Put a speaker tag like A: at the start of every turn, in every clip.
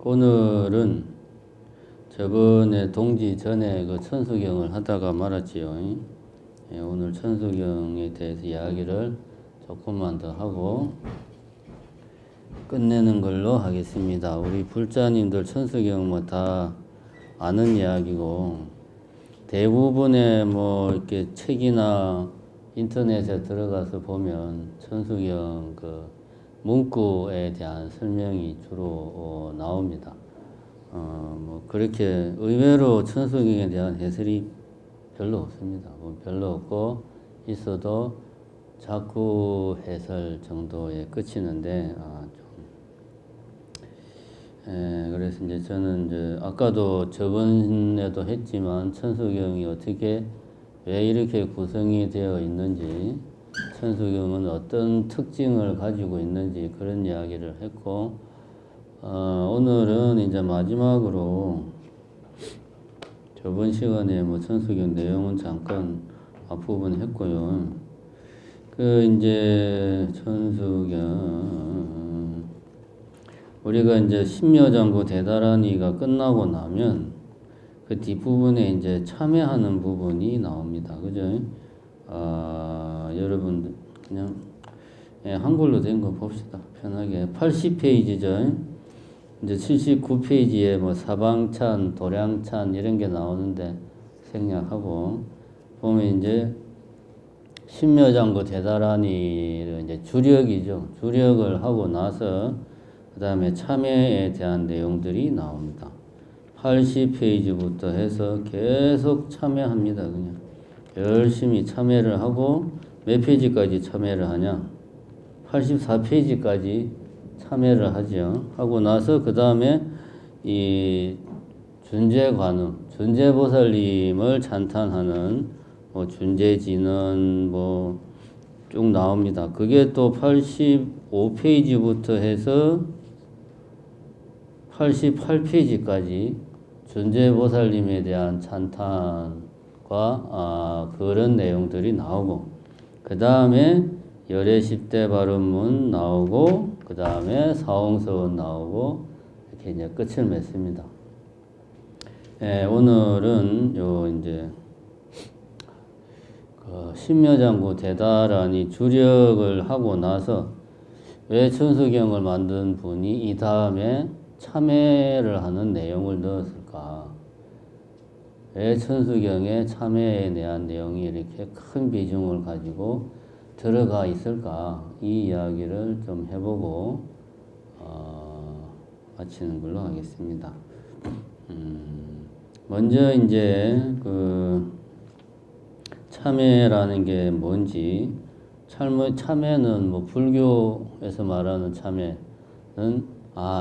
A: 오늘은 저번에 동지 전에 그 천수경을 하다가 말았지요. 예, 오늘 천수경에 대해서 이야기를 조금만 더 하고 끝내는 걸로 하겠습니다. 우리 불자님들 천수경 뭐 다 아는 이야기고, 대부분의 뭐 이렇게 책이나 인터넷에 들어가서 보면 천수경 그 문구에 대한 설명이 주로 나옵니다. 뭐 그렇게 의외로 천수경에 대한 해설이 별로 없습니다. 뭐 별로 없고, 있어도 자꾸 해설 정도에 그치는데, 그래서 이제 저는 이제 아까도 저번에도 했지만 천수경이 어떻게 왜 이렇게 구성이 되어 있는지, 천수경은 어떤 특징을 가지고 있는지 그런 이야기를 했고, 오늘은 이제 마지막으로 저번 시간에 뭐 천수경 내용은 잠깐 앞부분 했고요. 그 이제 천수경 우리가 이제 신묘장구 대다란이가 끝나고 나면 그 뒷부분에 이제 참여하는 부분이 나옵니다. 그죠? 여러분 그냥 한글로 된 거 봅시다. 편하게. 80페이지죠. 이제 79페이지에 뭐 사방찬, 도량찬 이런 게 나오는데 생략하고 보면 이제 신묘장구 대다란이를 이제 주력이죠. 주력을 하고 나서 그 다음에 참여에 대한 내용들이 나옵니다. 80페이지부터 해서 계속 참여합니다. 그냥 열심히 참여를 하고 몇 페이지까지 참여를 하냐? 84페이지까지 참여를 하죠. 하고 나서 그 다음에 이 준재관음, 준재보살님을 찬탄하는 뭐 준재진언 뭐 쭉 나옵니다. 그게 또 85페이지부터 해서 88페이지까지 준재보살님에 대한 찬탄과 그런 내용들이 나오고, 그 다음에 열애십대 발음문 나오고, 그 다음에 사홍서원 나오고, 이렇게 이제 끝을 맺습니다. 오늘은 요 이제 그 신묘장구 대다란이 주력을 하고 나서 왜 천수경을 만든 분이 이 다음에 참회를 하는 내용을 넣었을까? 왜 천수경에 참회에 대한 내용이 이렇게 큰 비중을 가지고 들어가 있을까? 이 이야기를 좀 해보고 마치는 걸로 하겠습니다. 먼저 이제 그 참회라는 게 뭔지, 참회는 뭐 불교에서 말하는 참회는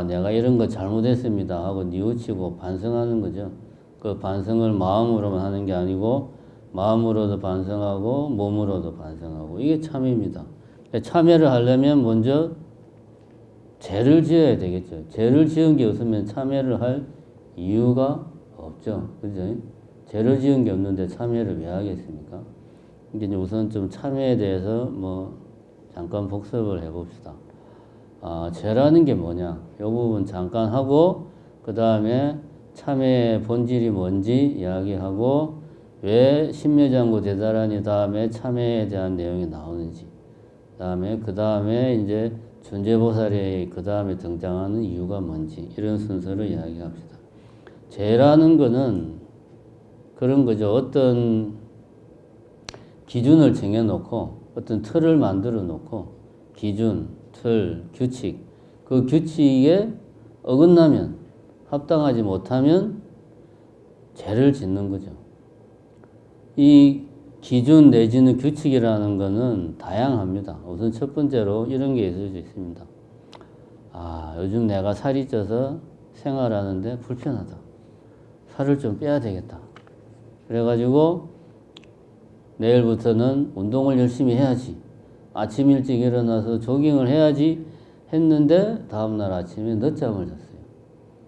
A: 내가 이런 거 잘못했습니다 하고 뉘우치고 반성하는 거죠. 그 반성을 마음으로만 하는 게 아니고 마음으로도 반성하고 몸으로도 반성하고, 이게 참회입니다. 참회를 하려면 먼저 죄를 지어야 되겠죠. 죄를 지은 게 없으면 참회를 할 이유가 없죠. 그죠? 죄를 지은 게 없는데 참회를 왜 하겠습니까? 이제 우선 좀 참회에 대해서 뭐 잠깐 복습을 해봅시다. 죄라는 게 뭐냐? 이 부분 잠깐 하고, 그 다음에 참회의 본질이 뭔지 이야기하고, 왜 신묘장구 대다란이 다음에 참회에 대한 내용이 나오는지, 그 다음에 이제 준재보살이 그 다음에 등장하는 이유가 뭔지, 이런 순서로 이야기합시다. 죄라는 거는 그런 거죠. 어떤 기준을 정해놓고, 어떤 틀을 만들어 놓고, 기준, 틀, 규칙, 그 규칙에 어긋나면, 합당하지 못하면 죄를 짓는 거죠. 이 기준 내지는 규칙이라는 거는 다양합니다. 우선 첫 번째로 이런 게 있을 수 있습니다. 요즘 내가 살이 쪄서 생활하는데 불편하다. 살을 좀 빼야 되겠다. 그래가지고 내일부터는 운동을 열심히 해야지. 아침 일찍 일어나서 조깅을 해야지 했는데 다음날 아침에 늦잠을 잤어요.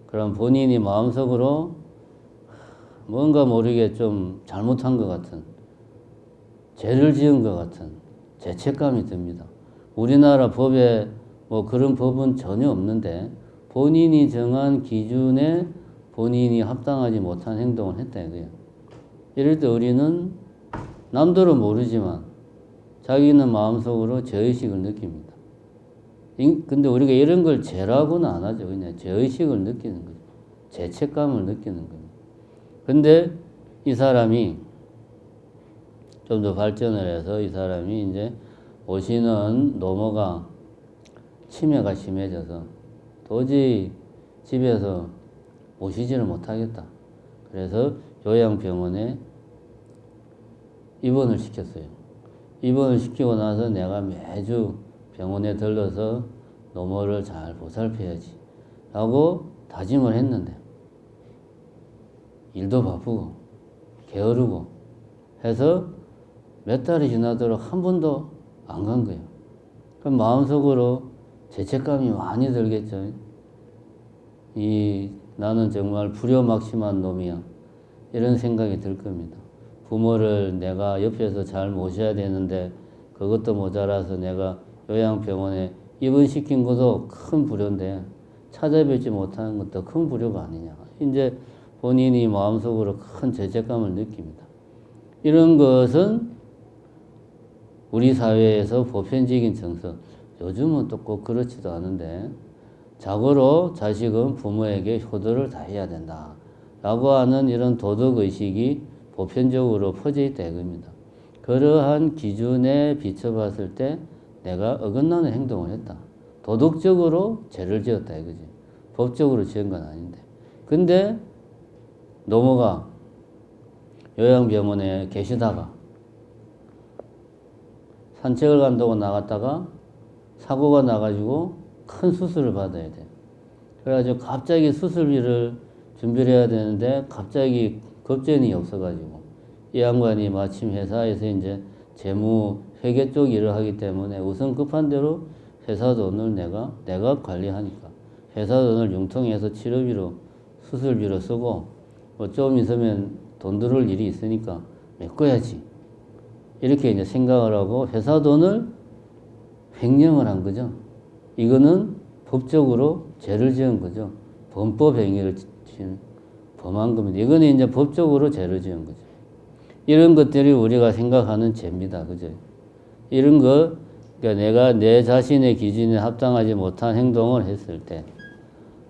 A: 그럼 본인이 마음속으로 뭔가 모르게 좀 잘못한 것 같은, 죄를 지은 것 같은 죄책감이 듭니다. 우리나라 법에 뭐 그런 법은 전혀 없는데 본인이 정한 기준에 본인이 합당하지 못한 행동을 했다 이거예요. 이럴 때 우리는 남들은 모르지만 자기는 마음속으로 죄의식을 느낍니다. 근데 우리가 이런 걸 죄라고는 안 하죠. 그냥 죄의식을 느끼는 거죠. 죄책감을 느끼는 겁니다. 근데 이 사람이 좀 더 발전을 해서 이 사람이 이제 오시는 노모가 치매가 심해져서 도저히 집에서 모시지를 못하겠다. 그래서 요양병원에 입원을 시켰어요. 입원을 시키고 나서 내가 매주 병원에 들러서 노모를 잘 보살펴야지 라고 다짐을 했는데 일도 바쁘고 게으르고 해서 몇 달이 지나도록 한 번도 안 간 거예요. 그럼 마음속으로 죄책감이 많이 들겠죠. 나는 정말 불효막심한 놈이야. 이런 생각이 들 겁니다. 부모를 내가 옆에서 잘 모셔야 되는데 그것도 모자라서 내가 요양병원에 입원시킨 것도 큰 불효인데 찾아뵙지 못하는 것도 큰 불효가 아니냐. 이제 본인이 마음속으로 큰 죄책감을 느낍니다. 이런 것은 우리 사회에서 보편적인 정서, 요즘은 또 꼭 그렇지도 않은데 자고로 자식은 부모에게 효도를 다해야 된다 라고 하는 이런 도덕의식이 보편적으로 퍼져 있다 이겁니다. 그러한 기준에 비춰봤을 때 내가 어긋나는 행동을 했다. 도덕적으로 죄를 지었다 이거지. 법적으로 지은 건 아닌데. 근데 노모가 요양병원에 계시다가 산책을 간다고 나갔다가 사고가 나가지고 큰 수술을 받아야 돼. 그래가지고 갑자기 수술비를 준비를 해야 되는데 갑자기 급전이 없어가지고 이 양반이 마침 회사에서 이제 재무 회계 쪽 일을 하기 때문에 우선 급한 대로 회사 돈을 내가 관리하니까 회사 돈을 융통해서 치료비로 수술비로 쓰고 뭐 좀 있으면 돈 들어올 일이 있으니까 메꿔야지. 이렇게 이제 생각을 하고 회사 돈을 횡령을 한 거죠. 이거는 법적으로 죄를 지은 거죠. 범법 행위를 범한 겁니다. 이거는 이제 법적으로 죄를 지은 거죠. 이런 것들이 우리가 생각하는 죄입니다. 그죠? 이런 거, 그러니까 내가 내 자신의 기준에 합당하지 못한 행동을 했을 때,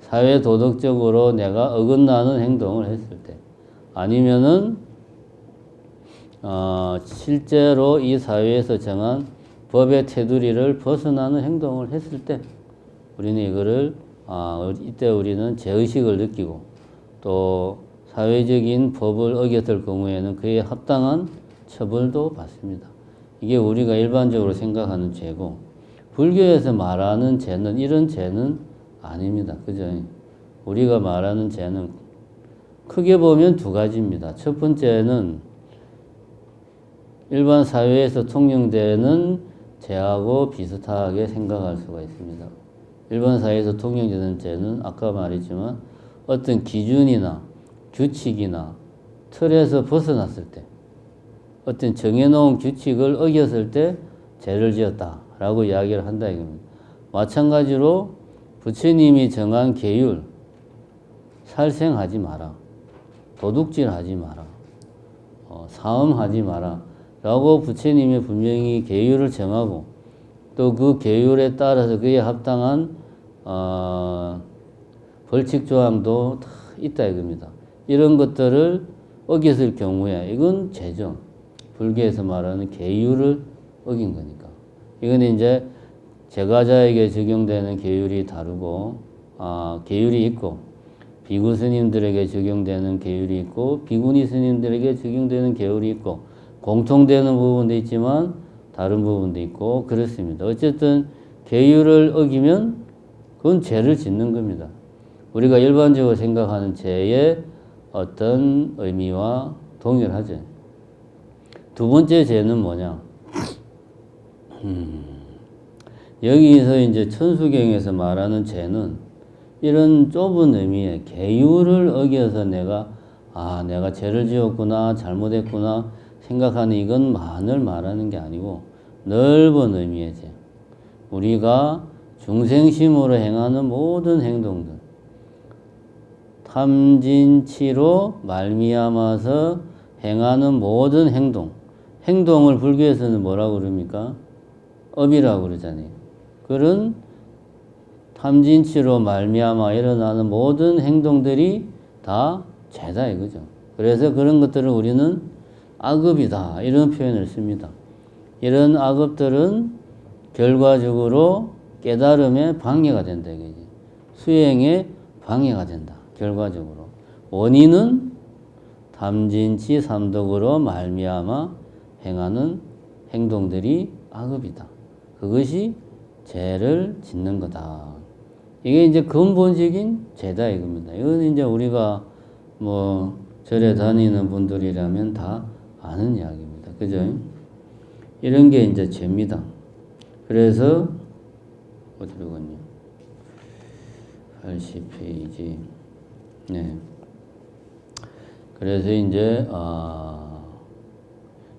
A: 사회 도덕적으로 내가 어긋나는 행동을 했을 때, 아니면은 실제로 이 사회에서 정한 법의 테두리를 벗어나는 행동을 했을 때 우리는 이거를 이때 우리는 죄의식을 느끼고 또 사회적인 법을 어겼을 경우에는 그에 합당한 처벌도 받습니다. 이게 우리가 일반적으로 생각하는 죄고 불교에서 말하는 죄는 이런 죄는 아닙니다. 그죠? 우리가 말하는 죄는 크게 보면 두 가지입니다. 첫 번째는 일반 사회에서 통용되는 죄하고 비슷하게 생각할 수가 있습니다. 일반 사회에서 통용되는 죄는 아까 말했지만 어떤 기준이나 규칙이나 틀에서 벗어났을 때 어떤 정해놓은 규칙을 어겼을 때 죄를 지었다라고 이야기를 한다 이겁니다. 마찬가지로 부처님이 정한 계율, 살생하지 마라, 도둑질하지 마라, 사음하지 마라 라고 부처님이 분명히 계율을 정하고 또 그 계율에 따라서 그에 합당한 벌칙 조항도 다 있다 이겁니다. 이런 것들을 어겼을 경우에 이건 죄죠. 불교에서 말하는 계율을 어긴 거니까. 이건 이제 제가자에게 적용되는 계율이 다르고 계율이 있고 비구 스님들에게 적용되는 계율이 있고 비구니 스님들에게 적용되는 계율이 있고 공통되는 부분도 있지만 다른 부분도 있고 그렇습니다. 어쨌든 계율을 어기면 그건 죄를 짓는 겁니다. 우리가 일반적으로 생각하는 죄의 어떤 의미와 동일하죠. 두 번째 죄는 뭐냐? 여기서 이제 천수경에서 말하는 죄는 이런 좁은 의미의 계율을 어겨서 내가 죄를 지었구나, 잘못했구나 생각하는 이것만을 말하는 게 아니고 넓은 의미의 죄. 우리가 중생심으로 행하는 모든 행동들, 탐진치로 말미암아서 행하는 모든 행동을 불교에서는 뭐라고 그럽니까? 업이라고 그러잖아요. 그런 탐진치로 말미암아 일어나는 모든 행동들이 다 죄다 이거죠. 그래서 그런 것들을 우리는 악업이다 이런 표현을 씁니다. 이런 악업들은 결과적으로 깨달음에 방해가 된다 이거지. 수행에 방해가 된다. 결과적으로 원인은 탐진치 삼독으로 말미암아 행하는 행동들이 악업이다. 그것이 죄를 짓는 거다. 이게 이제 근본적인 죄다 이겁니다. 이건 이제 우리가 뭐 절에 다니는 분들이라면 다 아는 이야기입니다. 그죠? 이런 게 이제 죄입니다. 그래서 어디로 갔냐? 80페이지. 네. 그래서 이제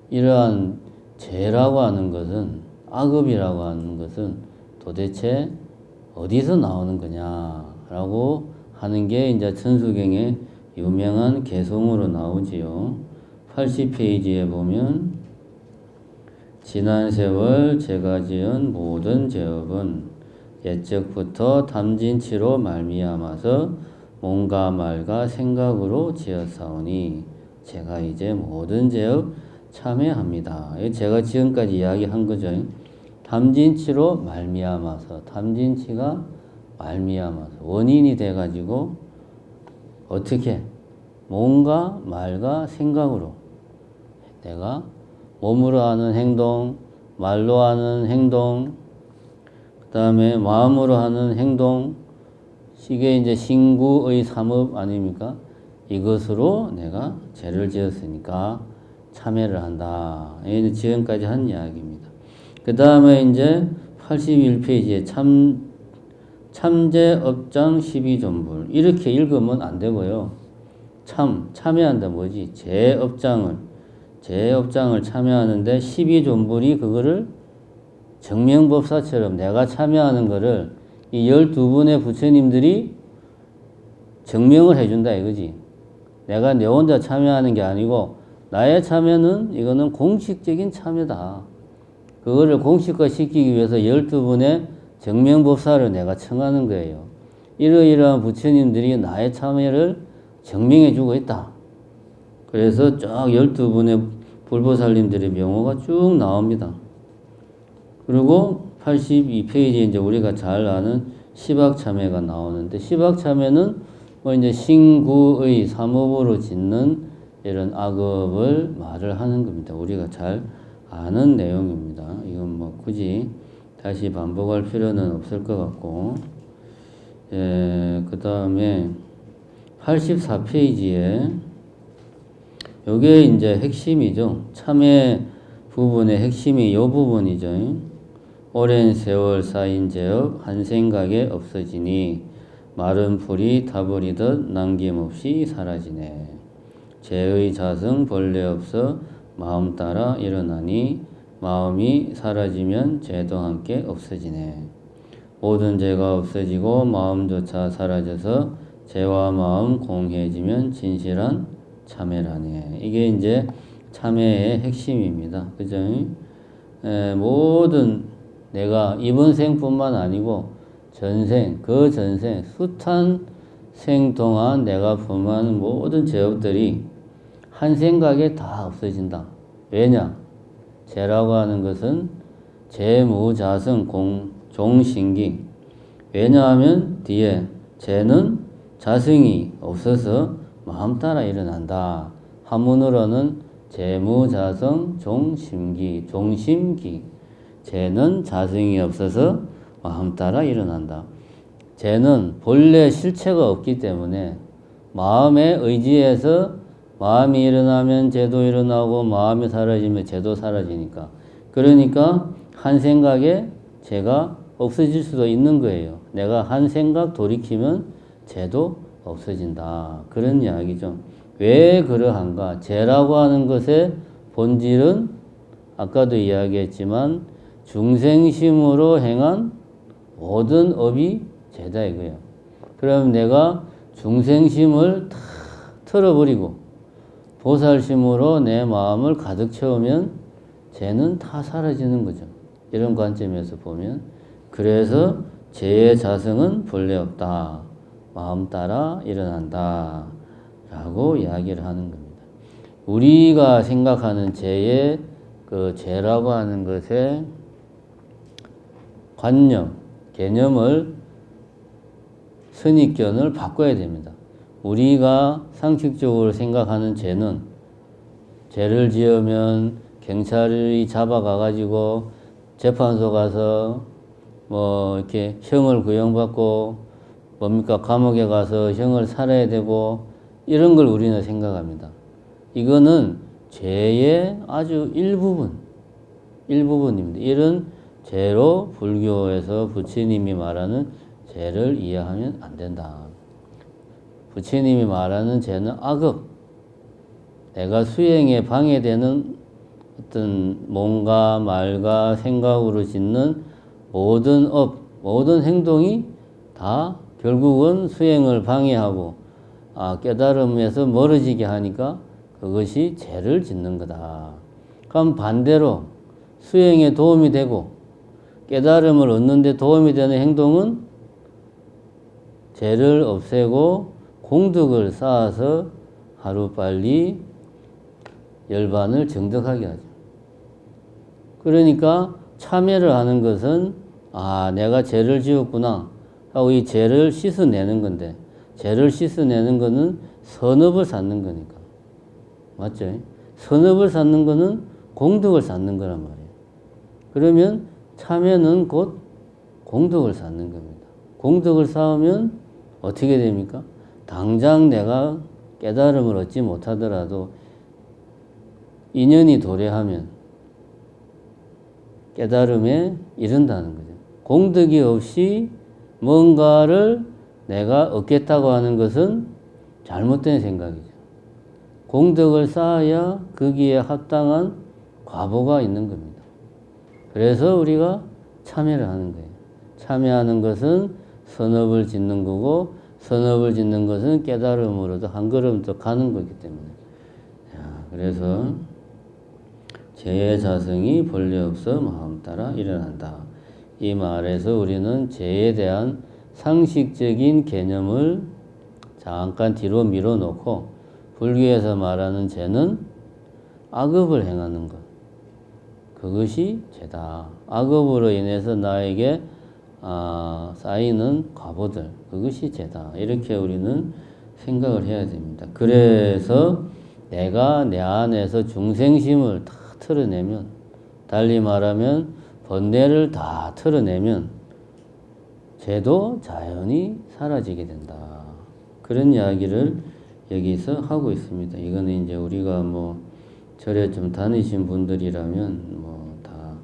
A: 이러한 죄라고 하는 것은 악업이라고 하는 것은 도대체 어디서 나오는 거냐라고 하는 게 이제 천수경의 유명한 개송으로 나오지요. 80페이지에 보면 지난 세월 제가 지은 모든 죄업은 옛적부터 탐진치로 말미암아서 몸과 말과 생각으로 지었사오니 제가 이제 모든 죄업 참회합니다. 제가 지금까지 이야기한 거죠. 탐진치로 말미암아서, 탐진치가 말미암아서 원인이 돼가지고 어떻게 몸과 말과 생각으로 내가 몸으로 하는 행동, 말로 하는 행동, 그 다음에 마음으로 하는 행동, 이게 이제 신구의 삼업 아닙니까? 이것으로 내가 죄를 지었으니까 참회를 한다. 이게 지금까지 한 이야기입니다. 그 다음에 이제 81페이지에 참제업장 12존불. 이렇게 읽으면 안 되고요. 참회한다 뭐지? 제업장을 참회하는데 12존불이 그거를 정명법사처럼 내가 참여하는 거를 이 12분의 부처님들이 증명을 해준다 이거지. 내가 내 혼자 참여하는 게 아니고 나의 참여는 이거는 공식적인 참여다. 그거를 공식화 시키기 위해서 12분의 정명법사를 내가 청하는 거예요. 이러이러한 부처님들이 나의 참여를 증명해 주고 있다. 그래서 쫙 12분의 불보살님들의 명호가 쭉 나옵니다. 그리고 82페이지에 이제 우리가 잘 아는 시박참회가 나오는데, 시박참회는 뭐 이제 신구의 삼업으로 짓는 이런 악업을 말을 하는 겁니다. 우리가 잘 아는 내용입니다. 이건 뭐 굳이 다시 반복할 필요는 없을 것 같고, 그 다음에 84페이지에 요게 이제 핵심이죠. 참회 부분의 핵심이 요 부분이죠. 오랜 세월 쌓인 죄업 한 생각에 없어지니 마른 풀이 타버리듯 남김없이 사라지네. 죄의 자성 본래 없어 마음 따라 일어나니 마음이 사라지면 죄도 함께 없어지네. 모든 죄가 없어지고 마음조차 사라져서 죄와 마음 공해지면 진실한 참회라네. 이게 이제 참회의 핵심입니다. 그죠? 모든 내가 이번 생뿐만 아니고 전생, 그 전생, 숱한 생 동안 내가 범한 모든 죄업들이 한 생각에 다 없어진다. 왜냐? 죄라고 하는 것은 재무자성 종신기. 왜냐하면 뒤에 죄는 자성이 없어서 마음 따라 일어난다. 한문으로는 재무자성 종심기, 종심기. 죄는 자성이 없어서 마음 따라 일어난다. 죄는 본래 실체가 없기 때문에 마음에 의지해서 마음이 일어나면 죄도 일어나고 마음이 사라지면 죄도 사라지니까. 그러니까 한 생각에 죄가 없어질 수도 있는 거예요. 내가 한 생각 돌이키면 죄도 없어진다. 그런 이야기죠. 왜 그러한가? 죄라고 하는 것의 본질은 아까도 이야기했지만 중생심으로 행한 모든 업이 죄다 이거예요. 그럼 내가 중생심을 다 털어버리고 보살심으로 내 마음을 가득 채우면 죄는 다 사라지는 거죠. 이런 관점에서 보면 그래서 죄의 자성은 본래 없다. 마음 따라 일어난다. 라고 이야기를 하는 겁니다. 우리가 생각하는 죄의 그 죄라고 하는 것의 관념, 개념을 선입견을 바꿔야 됩니다. 우리가 상식적으로 생각하는 죄는 죄를 지으면 경찰이 잡아가가지고 재판소 가서 뭐 이렇게 형을 구형받고 뭡니까 감옥에 가서 형을 살아야 되고 이런 걸 우리는 생각합니다. 이거는 죄의 아주 일부분입니다. 이런 죄로 불교에서 부처님이 말하는 죄를 이해하면 안 된다. 부처님이 말하는 죄는 악업, 내가 수행에 방해되는 어떤 몸과 말과 생각으로 짓는 모든 업, 모든 행동이 다 결국은 수행을 방해하고 깨달음에서 멀어지게 하니까 그것이 죄를 짓는 거다. 그럼 반대로 수행에 도움이 되고 깨달음을 얻는 데 도움이 되는 행동은 죄를 없애고 공덕을 쌓아서 하루빨리 열반을 정덕하게 하죠. 그러니까 참회를 하는 것은 내가 죄를 지었구나 하고 이 죄를 씻어내는 건데 죄를 씻어내는 거는 선업을 쌓는 거니까. 맞죠? 선업을 쌓는 거는 공덕을 쌓는 거란 말이에요. 그러면 참회는 곧 공덕을 쌓는 겁니다. 공덕을 쌓으면 어떻게 됩니까? 당장 내가 깨달음을 얻지 못하더라도 인연이 도래하면 깨달음에 이른다는 거죠. 공덕이 없이 뭔가를 내가 얻겠다고 하는 것은 잘못된 생각이죠. 공덕을 쌓아야 거기에 합당한 과보가 있는 겁니다. 그래서 우리가 참회를 하는 거예요. 참회하는 것은 선업을 짓는 거고 선업을 짓는 것은 깨달음으로도 한 걸음 더 가는 거기 때문에. 그래서 죄의 자성이 본래 없어 마음 따라 일어난다. 이 말에서 우리는 죄에 대한 상식적인 개념을 잠깐 뒤로 밀어놓고 불교에서 말하는 죄는 악업을 행하는 것. 그것이 죄다. 악업으로 인해서 나에게 쌓이는 과보들. 그것이 죄다. 이렇게 우리는 생각을 해야 됩니다. 그래서 내가 내 안에서 중생심을 다 털어내면, 달리 말하면 번뇌를 다 털어내면 죄도 자연히 사라지게 된다. 그런 이야기를 여기서 하고 있습니다. 이거는 이제 우리가 뭐 절에 좀 다니신 분들이라면 뭐 다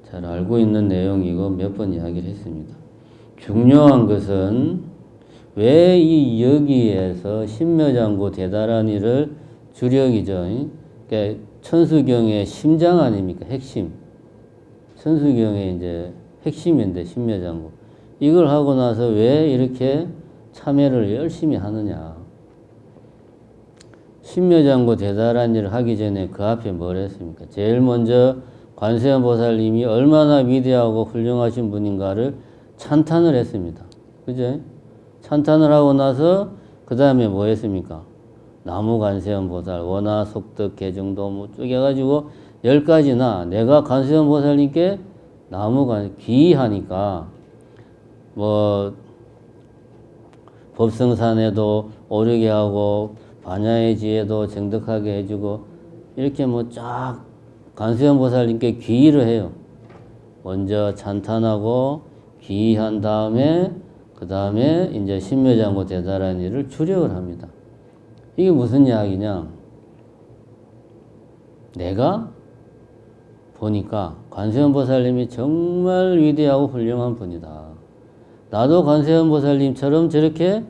A: 잘 알고 있는 내용이고 몇 번 이야기를 했습니다. 중요한 것은 왜 이 여기에서 신묘장구 대다라니를 주력이죠. 그러니까 천수경의 심장 아닙니까? 핵심. 천수경의 이제 핵심인데 신묘장구. 이걸 하고 나서 왜 이렇게 참회를 열심히 하느냐. 신묘장구 대다라니를 하기 전에 그 앞에 뭘 했습니까? 제일 먼저 관세음보살님이 얼마나 위대하고 훌륭하신 분인가를 찬탄을 했습니다. 그죠? 찬탄을 하고 나서 그 다음에 뭐 했습니까? 나무 관세음보살, 원화, 속덕, 개정도 뭐 쭉 해가지고 10가지나 내가 관세음보살님께 나무가 귀하니까 뭐 법성산에도 오르게 하고 반야의 지혜도 정덕하게 해주고 이렇게 뭐 쫙 관세음보살님께 귀의를 해요. 먼저 찬탄하고 귀의한 다음에 그 다음에 이제 신묘장구 대다라니를 주력을 합니다. 이게 무슨 이야기냐? 내가 보니까 관세음보살님이 정말 위대하고 훌륭한 분이다. 나도 관세음보살님처럼 저렇게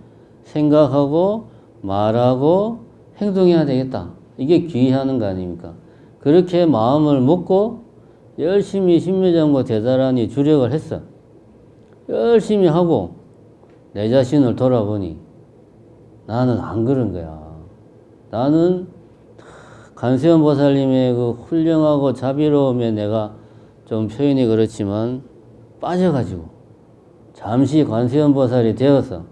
A: 생각하고 말하고 행동해야 되겠다. 이게 귀의하는 거 아닙니까? 그렇게 마음을 먹고 열심히 신묘장구 대다라니 주력을 했어. 열심히 하고 내 자신을 돌아보니 나는 안 그런 거야. 나는 관세음 보살님의 그 훌륭하고 자비로움에 내가 좀 표현이 그렇지만 빠져가지고 잠시 관세음 보살이 되어서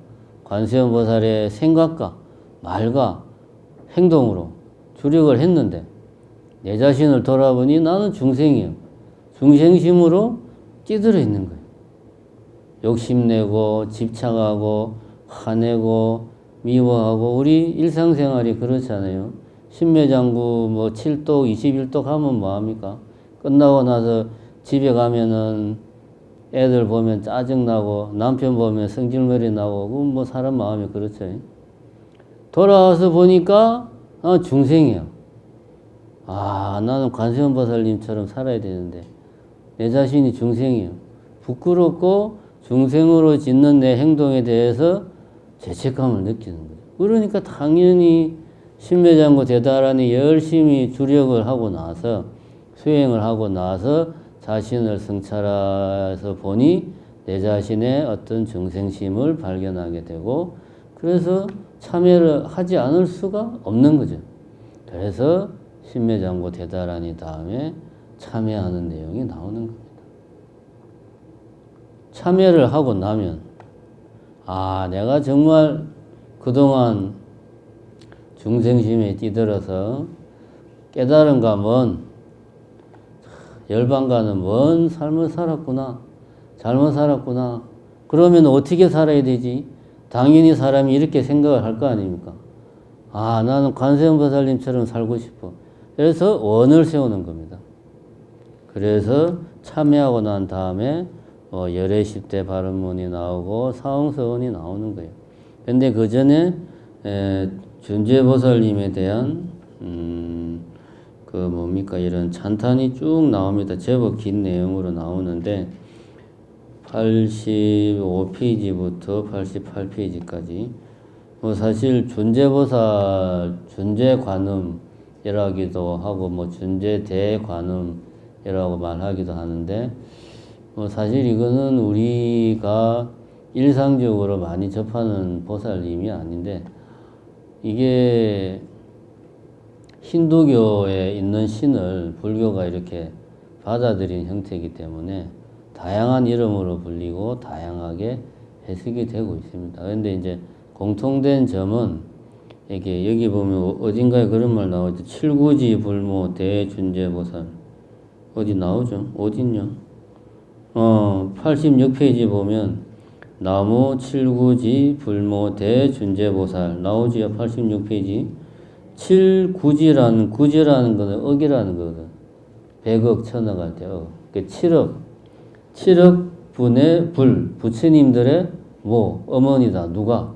A: 관세음 보살의 생각과 말과 행동으로 주력을 했는데 내 자신을 돌아보니 나는 중생이요. 중생심으로 찌들어 있는 거예요. 욕심내고 집착하고 화내고 미워하고 우리 일상생활이 그렇잖아요. 신매장구 뭐 7독 21독 하면 뭐합니까? 끝나고 나서 집에 가면은 애들 보면 짜증나고 남편 보면 성질머리 나고 뭐 사람 마음이 그렇죠. 돌아와서 보니까 중생이야. 나는 관세음 보살님처럼 살아야 되는데 내 자신이 중생이요. 부끄럽고 중생으로 짓는 내 행동에 대해서 죄책감을 느끼는 거죠. 그러니까 당연히 신매장구 대단하니 열심히 주력을 하고 나서 수행을 하고 나서 자신을 성찰해서 보니 내 자신의 어떤 중생심을 발견하게 되고 그래서 참여를 하지 않을 수가 없는 거죠. 그래서 신매장구 대단하니 다음에 참여하는 내용이 나오는 겁니다. 참여를 하고 나면 내가 정말 그동안 중생심에 찌들어서 깨달음과 먼 열반과는 먼 삶을 살았구나. 잘못 살았구나. 그러면 어떻게 살아야 되지? 당연히 사람이 이렇게 생각을 할 거 아닙니까? 나는 관세음 보살님처럼 살고 싶어. 그래서 원을 세우는 겁니다. 그래서 참여하고 난 다음에 열애 10대 바른문이 나오고 사홍서원이 나오는 거예요. 근데 그 전에 준재보살님에 대한 이런 찬탄이 쭉 나옵니다. 제법 긴 내용으로 나오는데 85페이지부터 88페이지까지 사실 준재보살 준재관음이라기도 하고 준재대관음이라고 말하기도 하는데 사실 이거는 우리가 일상적으로 많이 접하는 보살님이 아닌데 이게 힌두교에 있는 신을 불교가 이렇게 받아들인 형태이기 때문에 다양한 이름으로 불리고 다양하게 해석이 되고 있습니다. 그런데 이제 공통된 점은 이게 여기 보면 어딘가에 그런 말 나오죠. 칠구지 불모 대준재보살 어디 나오죠? 어딨냐? 86페이지 보면 나무 칠구지 불모 대준재보살 나오지요. 86페이지. 칠구지라는 구지라는 거는 억이라는 거거든. 100억 천억 할 때 억. 7억 분의 불 부처님들의 어머니다. 누가?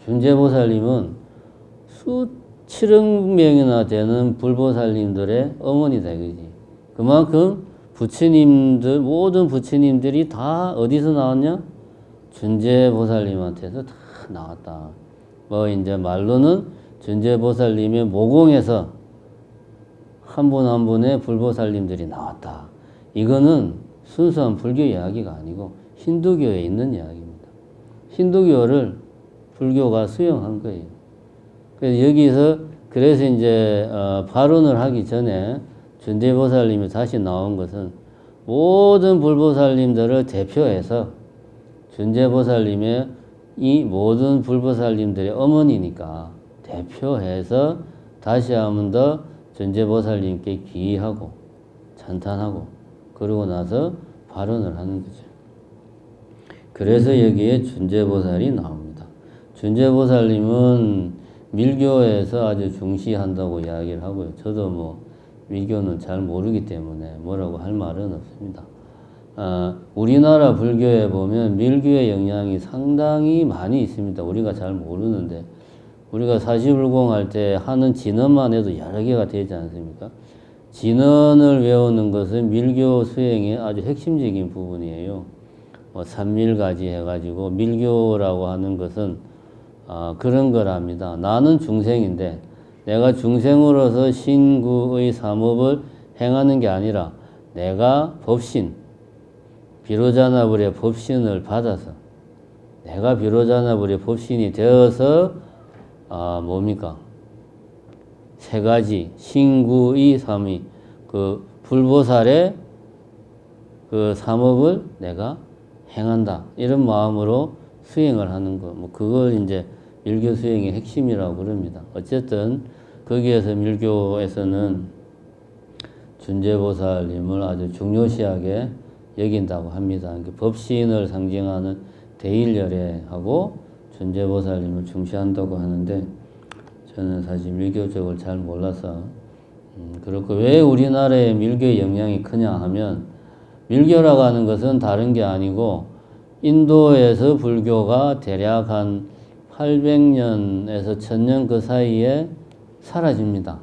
A: 준재보살님은 7억 명이나 되는 불보살님들의 어머니다 이거지. 그만큼 부처님들 모든 부처님들이 다 어디서 나왔냐? 준재보살님한테서 다 나왔다. 이제 말로는 준재보살님의 모공에서 한 분 한 분의 불보살님들이 나왔다. 이거는 순수한 불교 이야기가 아니고 힌두교에 있는 이야기입니다. 힌두교를 불교가 수용한 거예요. 그래서 이제 발언을 하기 전에 준재보살님이 다시 나온 것은 모든 불보살님들을 대표해서 준재보살님의 이 모든 불보살님들의 어머니니까 대표해서 다시 한 번 더 준재보살님께 귀의하고 찬탄하고 그러고 나서 발언을 하는 거죠. 그래서 여기에 준재보살이 나옵니다. 준재보살님은 밀교에서 아주 중시한다고 이야기를 하고요. 저도 밀교는 잘 모르기 때문에 뭐라고 할 말은 없습니다. 우리나라 불교에 보면 밀교의 영향이 상당히 많이 있습니다. 우리가 잘 모르는데 우리가 사시불공 할 때 하는 진언만 해도 여러 개가 되지 않습니까? 진언을 외우는 것은 밀교 수행의 아주 핵심적인 부분이에요. 삼밀가지 해가지고 밀교라고 하는 것은 그런 거랍니다. 나는 중생인데 내가 중생으로서 신구의 삼업을 행하는 게 아니라 내가 법신, 비로자나불의 법신을 받아서 내가 비로자나불의 법신이 되어서 뭡니까? 세 가지 신구이 삼위 그 불보살의 그 삼업을 내가 행한다 이런 마음으로 수행을 하는 거 뭐 그걸 이제 밀교 수행의 핵심이라고 그럽니다. 어쨌든 거기에서 밀교에서는 준재보살님을 아주 중요시하게 여긴다고 합니다. 법신을 상징하는 대일열애하고 준재보살님을 중시한다고 하는데 저는 사실 밀교 쪽을 잘 몰라서 그렇고 왜 우리나라에 밀교의 영향이 크냐 하면 밀교라고 하는 것은 다른 게 아니고 인도에서 불교가 대략 한 800년에서 1000년 그 사이에 사라집니다.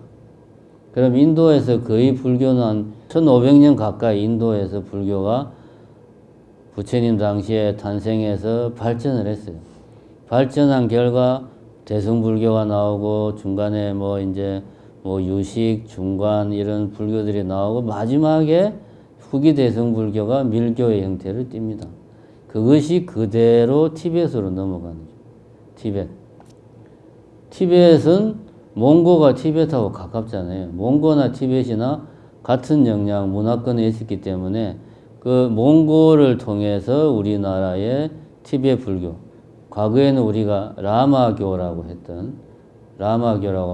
A: 그럼 인도에서 거의 불교는 한 1500년 가까이 인도에서 불교가 부처님 당시에 탄생해서 발전을 했어요. 발전한 결과 대승불교가 나오고 중간에 뭐 이제 뭐 유식, 중관 이런 불교들이 나오고 마지막에 후기 대승불교가 밀교의 형태를 띱니다. 그것이 그대로 티벳으로 넘어가는 거죠. 티벳. 티벳은 몽고가 티벳하고 가깝잖아요. 몽고나 티벳이나 같은 영향 문화권에 있었기 때문에 그 몽고를 통해서 우리나라의 티벳 불교, 과거에는 우리가 라마교라고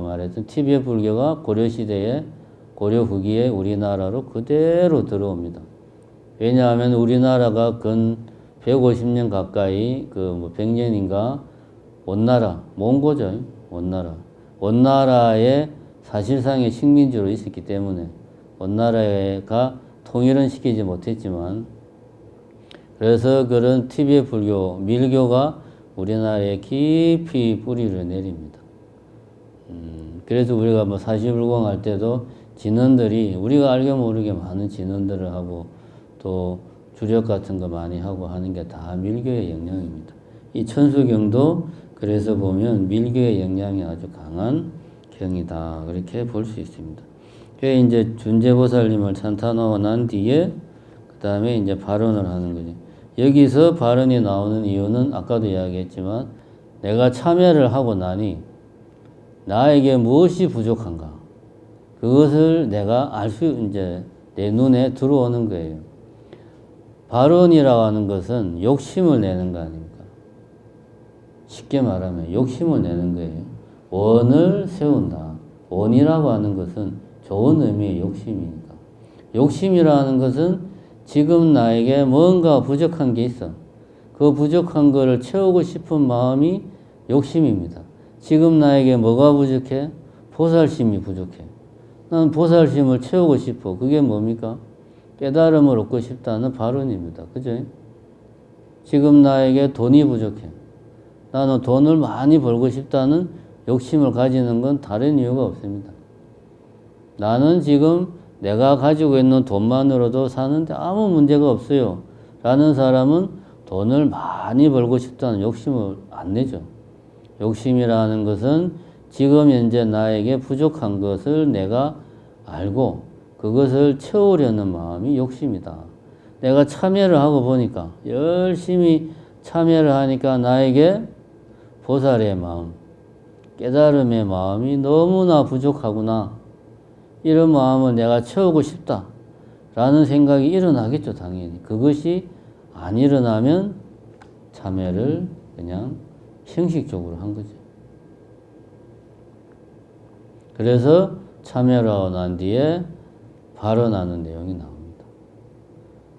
A: 말했던 티벳 불교가 고려시대에 고려 후기에 우리나라로 그대로 들어옵니다. 왜냐하면 우리나라가 근 150년 가까이 그 100년인가 원나라, 몽고죠. 원나라의 사실상의 식민지로 있었기 때문에 원나라가 통일은 시키지 못했지만 그래서 그런 티베트 불교, 밀교가 우리나라에 깊이 뿌리를 내립니다. 그래서 우리가 뭐 사시불공 할 때도 진원들이 우리가 알게 모르게 많은 진원들을 하고 또 주력 같은 거 많이 하고 하는 게 다 밀교의 영향입니다. 이 천수경도 그래서 보면 밀교의 영향이 아주 강한 경이다. 그렇게 볼 수 있습니다. 그게 이제 준재보살님을 찬탄하고 난 뒤에 그 다음에 이제 발언을 하는 거죠. 여기서 발언이 나오는 이유는 아까도 이야기했지만 내가 참여를 하고 나니 나에게 무엇이 부족한가? 그것을 내가 알 수 이제 내 눈에 들어오는 거예요. 발언이라고 하는 것은 욕심을 내는 거 아닙니까? 쉽게 말하면 욕심을 내는 거예요. 원을 세운다. 원이라고 하는 것은 좋은 의미의 욕심이니까. 욕심이라는 것은 지금 나에게 뭔가 부족한 게 있어. 그 부족한 거를 채우고 싶은 마음이 욕심입니다. 지금 나에게 뭐가 부족해? 보살심이 부족해. 난 보살심을 채우고 싶어. 그게 뭡니까? 깨달음을 얻고 싶다는 발언입니다. 그죠? 지금 나에게 돈이 부족해. 나는 돈을 많이 벌고 싶다는 욕심을 가지는 건 다른 이유가 없습니다. 나는 지금 내가 가지고 있는 돈만으로도 사는데 아무 문제가 없어요. 라는 사람은 돈을 많이 벌고 싶다는 욕심을 안 내죠. 욕심이라는 것은 지금 현재 나에게 부족한 것을 내가 알고 그것을 채우려는 마음이 욕심이다. 내가 참여를 하고 보니까 열심히 참여를 하니까 나에게 보살의 마음, 깨달음의 마음이 너무나 부족하구나. 이런 마음을 내가 채우고 싶다. 라는 생각이 일어나겠죠, 당연히. 그것이 안 일어나면 참여를 그냥 형식적으로 한 거죠. 그래서 참여를 하고 난 뒤에 발언하는 내용이 나옵니다.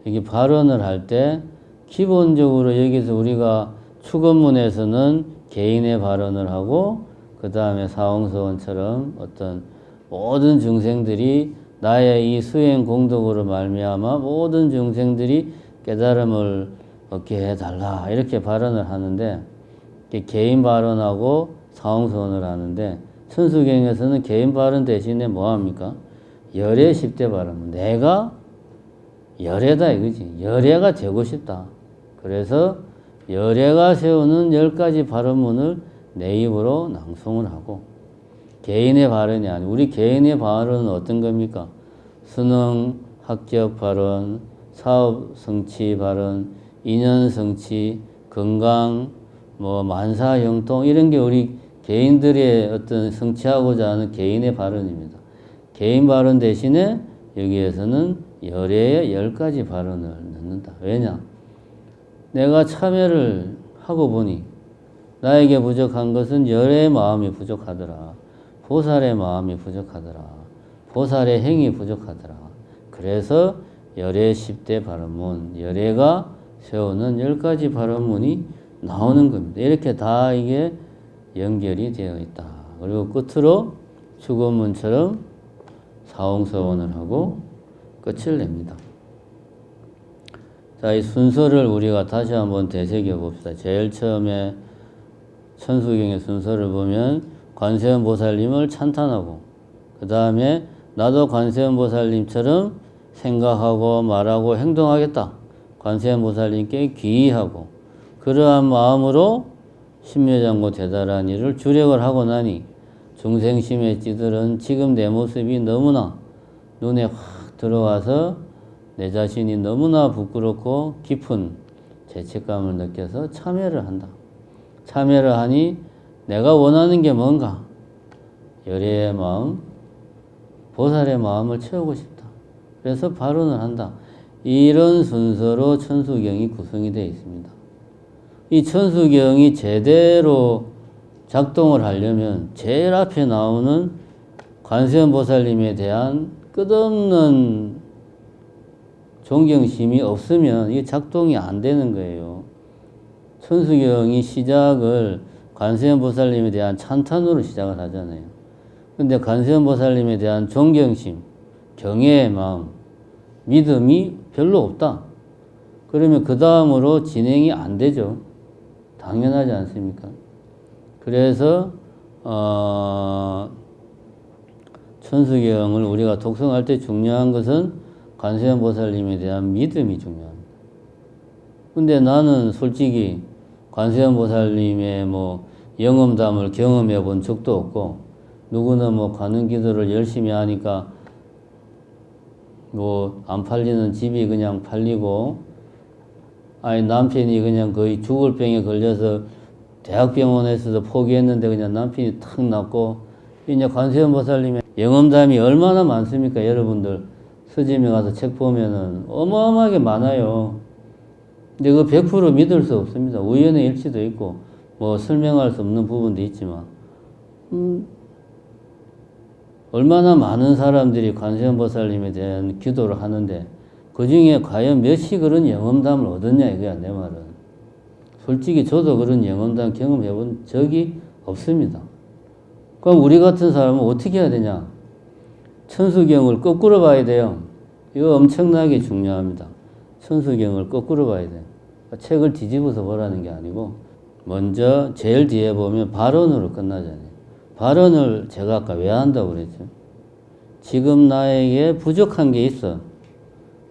A: 이게 발언을 할 때 기본적으로 여기서 우리가 축원문에서는 개인의 발언을 하고 그 다음에 사홍서원처럼 어떤 모든 중생들이 나의 이 수행 공덕으로 말미암아 모든 중생들이 깨달음을 얻게 해달라 이렇게 발언을 하는데 개인 발언하고 사홍서원을 하는데 천수경에서는 개인 발언 대신에 뭐합니까? 열애 10대 발언. 내가 열애다 이거지. 열애가 되고 싶다. 그래서 열애가 세우는 10가지 발언문을 내 입으로 낭송을 하고 개인의 발언이 아니고 우리 개인의 발언은 어떤 겁니까? 수능, 합격 발언, 사업 성취 발언, 인연 성취, 건강, 뭐 만사 형통 이런 게 우리 개인들의 어떤 성취하고자 하는 개인의 발언입니다. 개인 발언 대신에 여기에서는 열애의 10가지 발언을 넣는다. 왜냐? 내가 참여를 하고 보니 나에게 부족한 것은 열애의 마음이 부족하더라. 보살의 마음이 부족하더라. 보살의 행위 부족하더라. 그래서 열애 10대 발언문, 열애가 세우는 10가지 발언문이 나오는 겁니다. 이렇게 다 이게 연결이 되어 있다. 그리고 끝으로 축원문처럼 사홍서원을 하고 끝을 냅니다. 자, 이 순서를 우리가 다시 한번 되새겨 봅시다. 제일 처음에 천수경의 순서를 보면 관세음 보살님을 찬탄하고, 그 다음에 나도 관세음 보살님처럼 생각하고 말하고 행동하겠다. 관세음 보살님께 귀의하고, 그러한 마음으로 심묘장고 대달한 일을 주력을 하고 나니 중생심에 찌들은 지금 내 모습이 너무나 눈에 확 들어와서 내 자신이 너무나 부끄럽고 깊은 죄책감을 느껴서 참여를 한다. 참여를 하니 내가 원하는 게 뭔가? 열애의 마음, 보살의 마음을 채우고 싶다. 그래서 발언을 한다. 이런 순서로 천수경이 구성이 되어 있습니다. 이 천수경이 제대로 작동을 하려면 제일 앞에 나오는 관세음 보살님에 대한 끝없는 존경심이 없으면 이게 작동이 안 되는 거예요. 천수경이 시작을 관세음 보살님에 대한 찬탄으로 시작을 하잖아요. 근데 관세음 보살님에 대한 존경심, 경애의 마음, 믿음이 별로 없다. 그러면 그 다음으로 진행이 안 되죠. 당연하지 않습니까? 그래서 천수경을 우리가 독송할 때 중요한 것은 관세음 보살님에 대한 믿음이 중요합니다. 근데 나는 솔직히 관세음 보살님의 뭐 영험담을 경험해 본 적도 없고, 누구는 뭐 관음 기도를 열심히 하니까 뭐 안 팔리는 집이 그냥 팔리고, 아니 남편이 그냥 거의 죽을 병에 걸려서 대학병원에서도 포기했는데 그냥 남편이 탁 낫고, 이제 관세음 보살님의 영험담이 얼마나 많습니까? 여러분들 서점에 가서 책 보면은 어마어마하게 많아요. 근데 그 100% 믿을 수 없습니다. 우연의 일치도 있고 뭐 설명할 수 없는 부분도 있지만, 얼마나 많은 사람들이 관세음 보살님에 대한 기도를 하는데 그 중에 과연 몇이 그런 영험담을 얻었냐 이거야, 내 말은. 솔직히 저도 그런 영험담 경험해 본 적이 없습니다. 그럼 우리 같은 사람은 어떻게 해야 되냐? 천수경을 거꾸로 봐야 돼요. 이거 엄청나게 중요합니다. 천수경을 거꾸로 봐야 돼요. 책을 뒤집어서 보라는 게 아니고, 먼저 제일 뒤에 보면 발언으로 끝나잖아요. 발언을 제가 아까 왜 한다고 그랬죠? 지금 나에게 부족한 게 있어.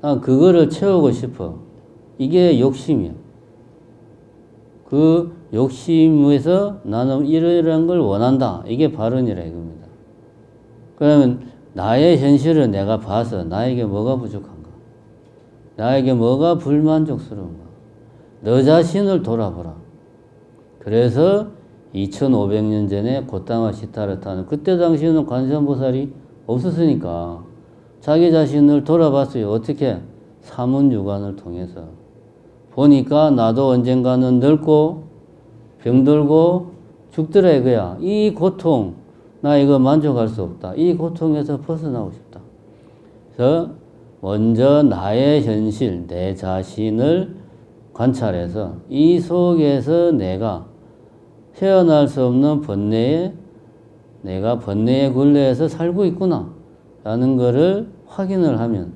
A: 난 그거를 채우고 싶어. 이게 욕심이야. 그 욕심에서 나는 이러이러한 걸 원한다. 이게 발언이라 이겁니다. 그러면 나의 현실을 내가 봐서 나에게 뭐가 부족한가? 나에게 뭐가 불만족스러운가? 너 자신을 돌아보라. 그래서 2500년 전에 고타마 시타르타는, 그때 당시에는 관세음보살이 없었으니까 자기 자신을 돌아봤어요. 어떻게? 사문유관을 통해서. 보니까 나도 언젠가는 늙고 병들고 죽더라 이거야. 이 고통, 나 이거 만족할 수 없다. 이 고통에서 벗어나고 싶다. 그래서 먼저 나의 현실, 내 자신을 관찰해서 이 속에서 내가 헤어날 수 없는 번뇌에, 내가 번뇌의 굴레에서 살고 있구나 라는 것을 확인을 하면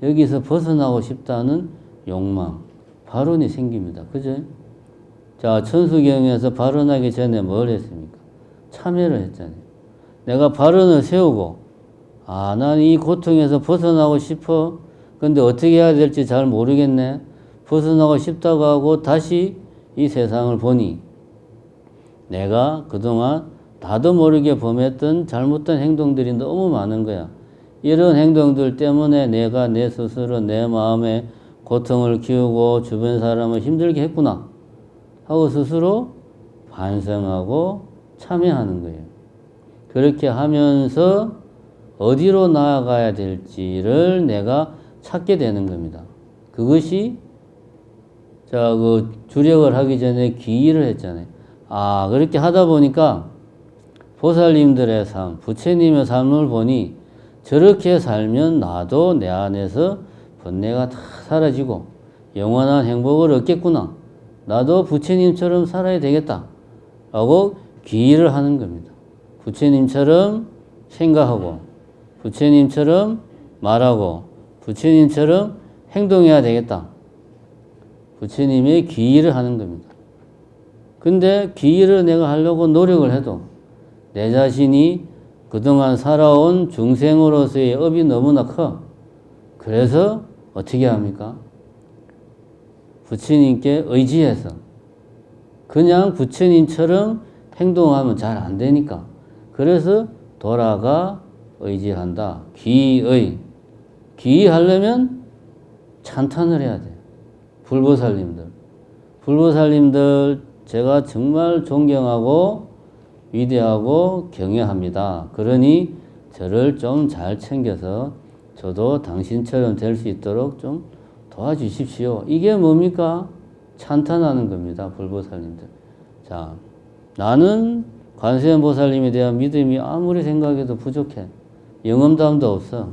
A: 여기서 벗어나고 싶다는 욕망, 발언이 생깁니다. 그죠? 자, 천수경에서 발언하기 전에 뭘 했습니까? 참여를 했잖아요. 내가 발언을 세우고, 난 이 고통에서 벗어나고 싶어. 근데 어떻게 해야 될지 잘 모르겠네. 벗어나고 싶다고 하고 다시 이 세상을 보니 내가 그동안 나도 모르게 범했던 잘못된 행동들이 너무 많은 거야. 이런 행동들 때문에 내가 내 스스로 내 마음에 고통을 키우고 주변 사람을 힘들게 했구나 하고 스스로 반성하고 참여하는 거예요. 그렇게 하면서 어디로 나아가야 될지를 내가 찾게 되는 겁니다. 그것이 주력을 하기 전에 귀의를 했잖아요. 그렇게 하다 보니까 보살님들의 삶, 부처님의 삶을 보니 저렇게 살면 나도 내 안에서 번뇌가 다 사라지고 영원한 행복을 얻겠구나. 나도 부처님처럼 살아야 되겠다. 라고 귀의를 하는 겁니다. 부처님처럼 생각하고 부처님처럼 말하고 부처님처럼 행동해야 되겠다. 부처님의 귀의를 하는 겁니다. 근데 귀의를 내가 하려고 노력을 해도 내 자신이 그동안 살아온 중생으로서의 업이 너무나 커. 그래서 어떻게 합니까? 부처님께 의지해서 그냥 부처님처럼 행동하면 잘 안 되니까 그래서 돌아가 의지한다. 귀의. 귀의하려면 찬탄을 해야 돼요. 불보살님들 제가 정말 존경하고 위대하고 경외합니다. 그러니 저를 좀 잘 챙겨서 저도 당신처럼 될 수 있도록 좀 도와주십시오. 이게 뭡니까? 찬탄하는 겁니다. 불보살님들. 자, 나는 관세음 보살님에 대한 믿음이 아무리 생각해도 부족해. 영험담도 없어.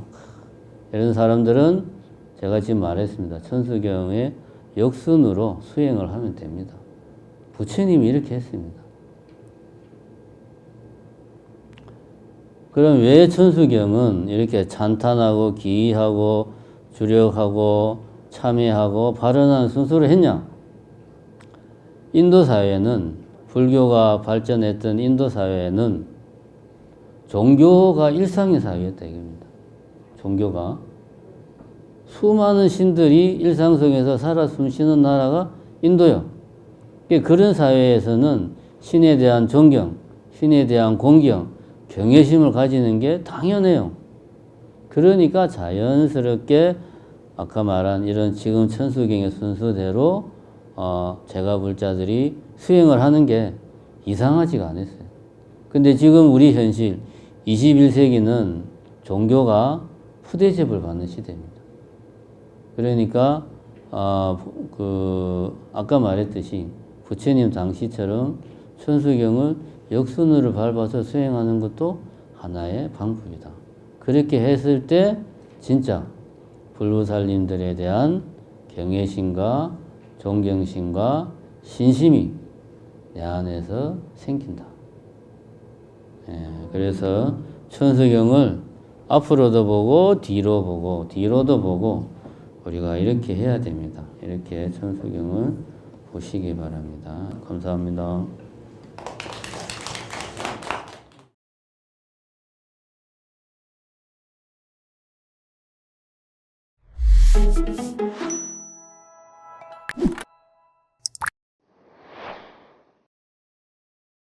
A: 이런 사람들은 제가 지금 말했습니다. 천수경의 역순으로 수행을 하면 됩니다. 부처님이 이렇게 했습니다. 그럼 왜 천수경은 이렇게 찬탄하고 기의하고 주력하고 참여하고 발언하는 순서로 했냐? 인도 사회는 불교가 발전했던 인도 사회는 종교가 일상의 사회였다 이겁니다. 종교가 수많은 신들이 일상 속에서 살아 숨쉬는 나라가 인도요. 그런 사회에서는 신에 대한 존경, 신에 대한 공경, 경외심을 가지는 게 당연해요. 그러니까 자연스럽게 아까 말한 이런 지금 천수경의 순서대로 제가불자들이 수행을 하는 게 이상하지가 않았어요. 근데 지금 우리 현실 21세기는 종교가 푸대접을 받는 시대입니다. 그러니까 아까 말했듯이 부처님 당시처럼 천수경을 역순으로 밟아서 수행하는 것도 하나의 방법이다. 그렇게 했을 때 진짜 불보살님들에 대한 경외심과 존경심과 신심이 내 안에서 생긴다. 그래서 천수경을 앞으로도 보고 뒤로도 보고 우리가 이렇게 해야 됩니다. 이렇게 천수경을 보시기 바랍니다. 감사합니다.